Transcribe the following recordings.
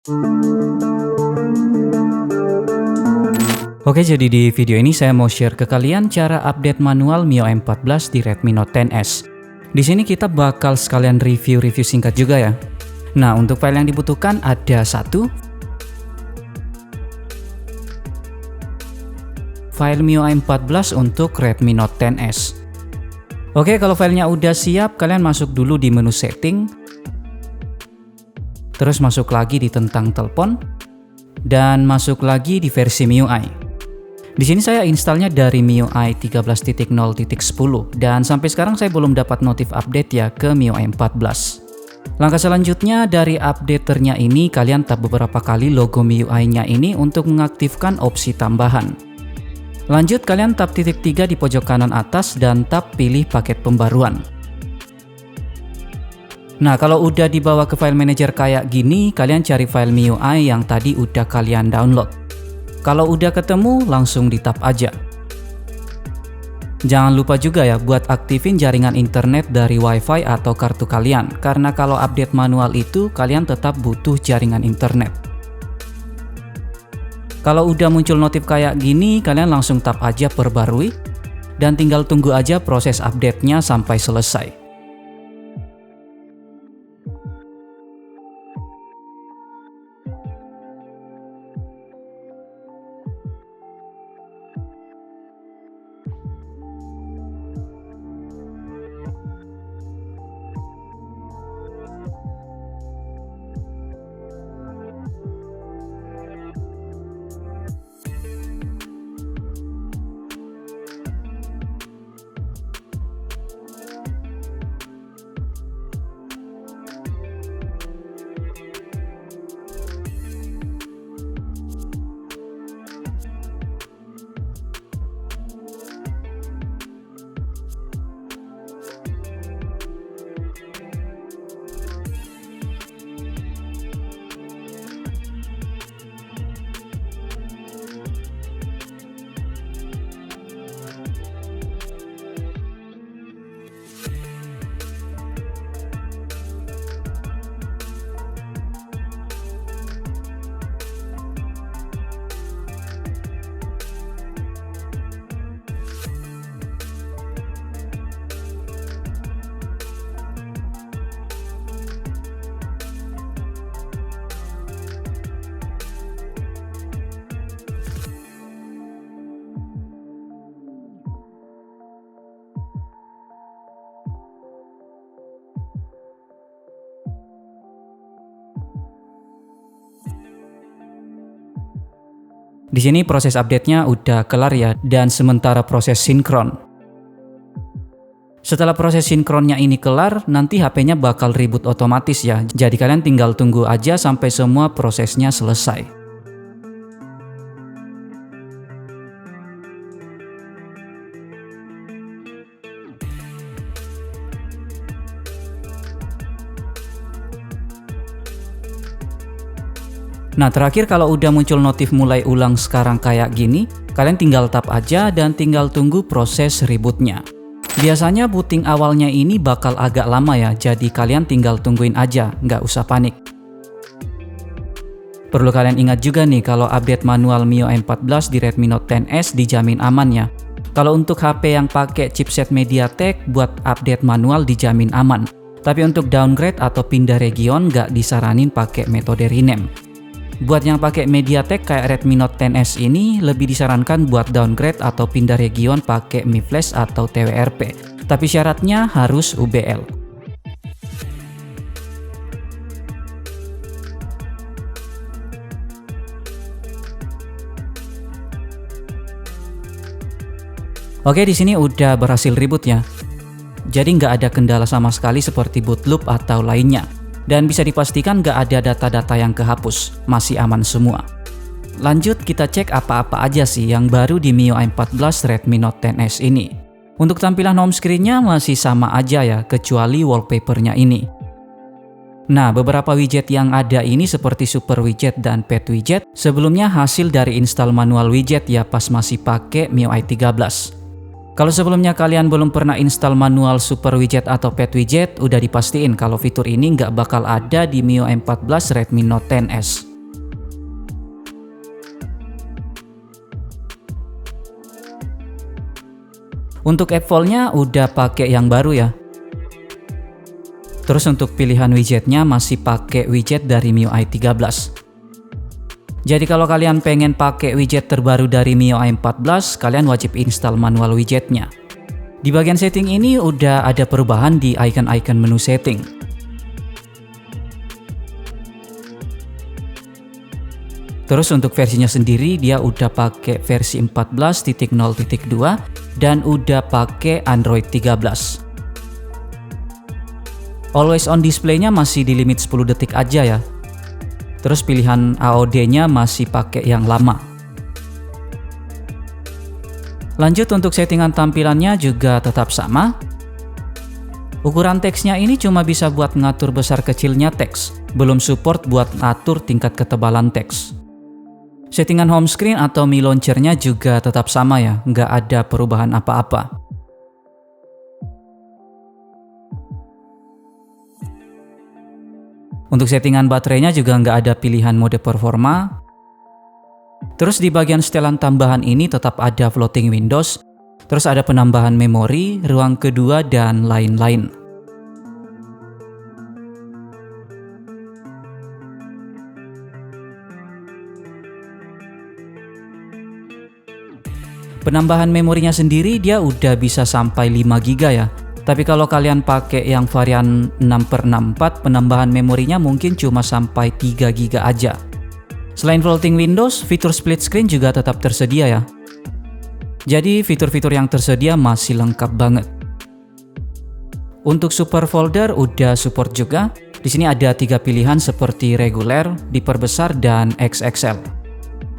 Oke, jadi di video ini saya mau share ke kalian cara update manual MIUI 14 di Redmi Note 10S. Di sini kita bakal sekalian review singkat juga ya. Nah, untuk file yang dibutuhkan ada satu file MIUI 14 untuk Redmi Note 10S. Oke, kalau filenya udah siap, kalian masuk dulu di menu setting, terus masuk lagi di tentang telepon, dan masuk lagi di versi MIUI. Di sini saya installnya dari MIUI 13.0.10 dan sampai sekarang saya belum dapat notif update ya ke MIUI 14. Langkah selanjutnya dari updaternya ini, kalian tap beberapa kali logo MIUI-nya ini untuk mengaktifkan opsi tambahan. Lanjut, kalian tap titik 3 di pojok kanan atas dan tap pilih paket pembaruan. Nah, kalau udah dibawa ke file manager kayak gini, kalian cari file MIUI yang tadi udah kalian download. Kalau udah ketemu, langsung di tap aja. Jangan lupa juga ya buat aktifin jaringan internet dari WiFi atau kartu kalian, karena kalau update manual itu kalian tetap butuh jaringan internet. Kalau udah muncul notif kayak gini, kalian langsung tap aja perbarui dan tinggal tunggu aja proses update-nya sampai selesai. Di sini proses update-nya udah kelar ya, dan sementara proses sinkron. Setelah proses sinkronnya ini kelar, nanti HP-nya bakal reboot otomatis ya. Jadi kalian tinggal tunggu aja sampai semua prosesnya selesai. Nah, terakhir kalau udah muncul notif mulai ulang sekarang kayak gini, kalian tinggal tap aja dan tinggal tunggu proses rebootnya. Biasanya booting awalnya ini bakal agak lama ya, jadi kalian tinggal tungguin aja, nggak usah panik. Perlu kalian ingat juga nih kalau update manual MIUI 14 di Redmi Note 10S dijamin aman ya. Kalau untuk HP yang pakai chipset MediaTek, buat update manual dijamin aman. Tapi untuk downgrade atau pindah region nggak disaranin pakai metode rename. Buat yang pakai MediaTek kayak Redmi Note 10S ini, lebih disarankan buat downgrade atau pindah region pakai Mi Flash atau TWRP. Tapi syaratnya harus UBL. Oke, di sini udah berhasil reboot ya. Jadi nggak ada kendala sama sekali seperti boot loop atau lainnya. Dan bisa dipastikan nggak ada data-data yang kehapus, masih aman semua. Lanjut kita cek apa-apa aja sih yang baru di MIUI 14 Redmi Note 10S ini. Untuk tampilan home screen-nya masih sama aja ya, kecuali wallpaper-nya ini. Nah, beberapa widget yang ada ini seperti Super Widget dan Pet Widget, sebelumnya hasil dari install manual widget ya pas masih pakai MIUI 13. Kalau sebelumnya kalian belum pernah install manual Super Widget atau Pet Widget, udah dipastiin kalau fitur ini nggak bakal ada di MIUI 14 Redmi Note 10S. Untuk app file-nya udah pakai yang baru ya. Terus untuk pilihan widgetnya masih pakai widget dari MIUI 13. Jadi kalau kalian pengen pakai widget terbaru dari MIUI 14, kalian wajib install manual widgetnya. Di bagian setting ini udah ada perubahan di icon-icon menu setting. Terus untuk versinya sendiri dia udah pakai versi 14.0.2 dan udah pakai Android 13. Always on display-nya masih di limit 10 detik aja ya. Terus pilihan AOD-nya masih pakai yang lama. Lanjut untuk settingan tampilannya juga tetap sama. Ukuran teksnya ini cuma bisa buat ngatur besar kecilnya teks, belum support buat ngatur tingkat ketebalan teks. Settingan home screen atau Mi Launcher-nya juga tetap sama ya, nggak ada perubahan apa-apa. Untuk settingan baterainya juga nggak ada pilihan mode performa. Terus di bagian setelan tambahan ini tetap ada floating windows, terus ada penambahan memori, ruang kedua, dan lain-lain. Penambahan memorinya sendiri dia udah bisa sampai 5 GB ya. Tapi kalau kalian pakai yang varian 6/64, penambahan memorinya mungkin cuma sampai 3 GB aja. Selain floating windows, fitur split screen juga tetap tersedia ya. Jadi fitur-fitur yang tersedia masih lengkap banget. Untuk super folder udah support juga. Di sini ada 3 pilihan seperti reguler, diperbesar, dan XXL.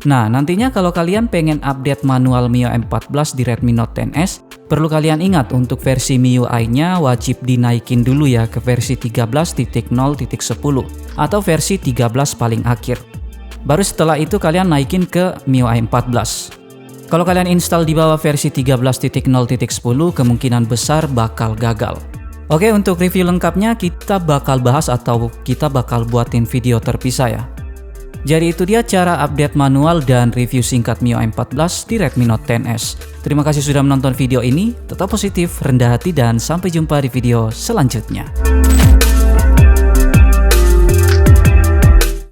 Nah, nantinya kalau kalian pengen update manual MIUI 14 di Redmi Note 10S, perlu kalian ingat untuk versi MIUI-nya wajib dinaikin dulu ya ke versi 13.0.10 atau versi 13 paling akhir. Baru setelah itu kalian naikin ke MIUI 14. Kalau kalian install di bawah versi 13.0.10, kemungkinan besar bakal gagal. Oke, untuk review lengkapnya kita bakal bahas atau kita bakal buatin video terpisah ya. Jadi itu dia cara update manual dan review singkat MIUI 14 di Redmi Note 10S. Terima kasih sudah menonton video ini, tetap positif, rendah hati, dan sampai jumpa di video selanjutnya.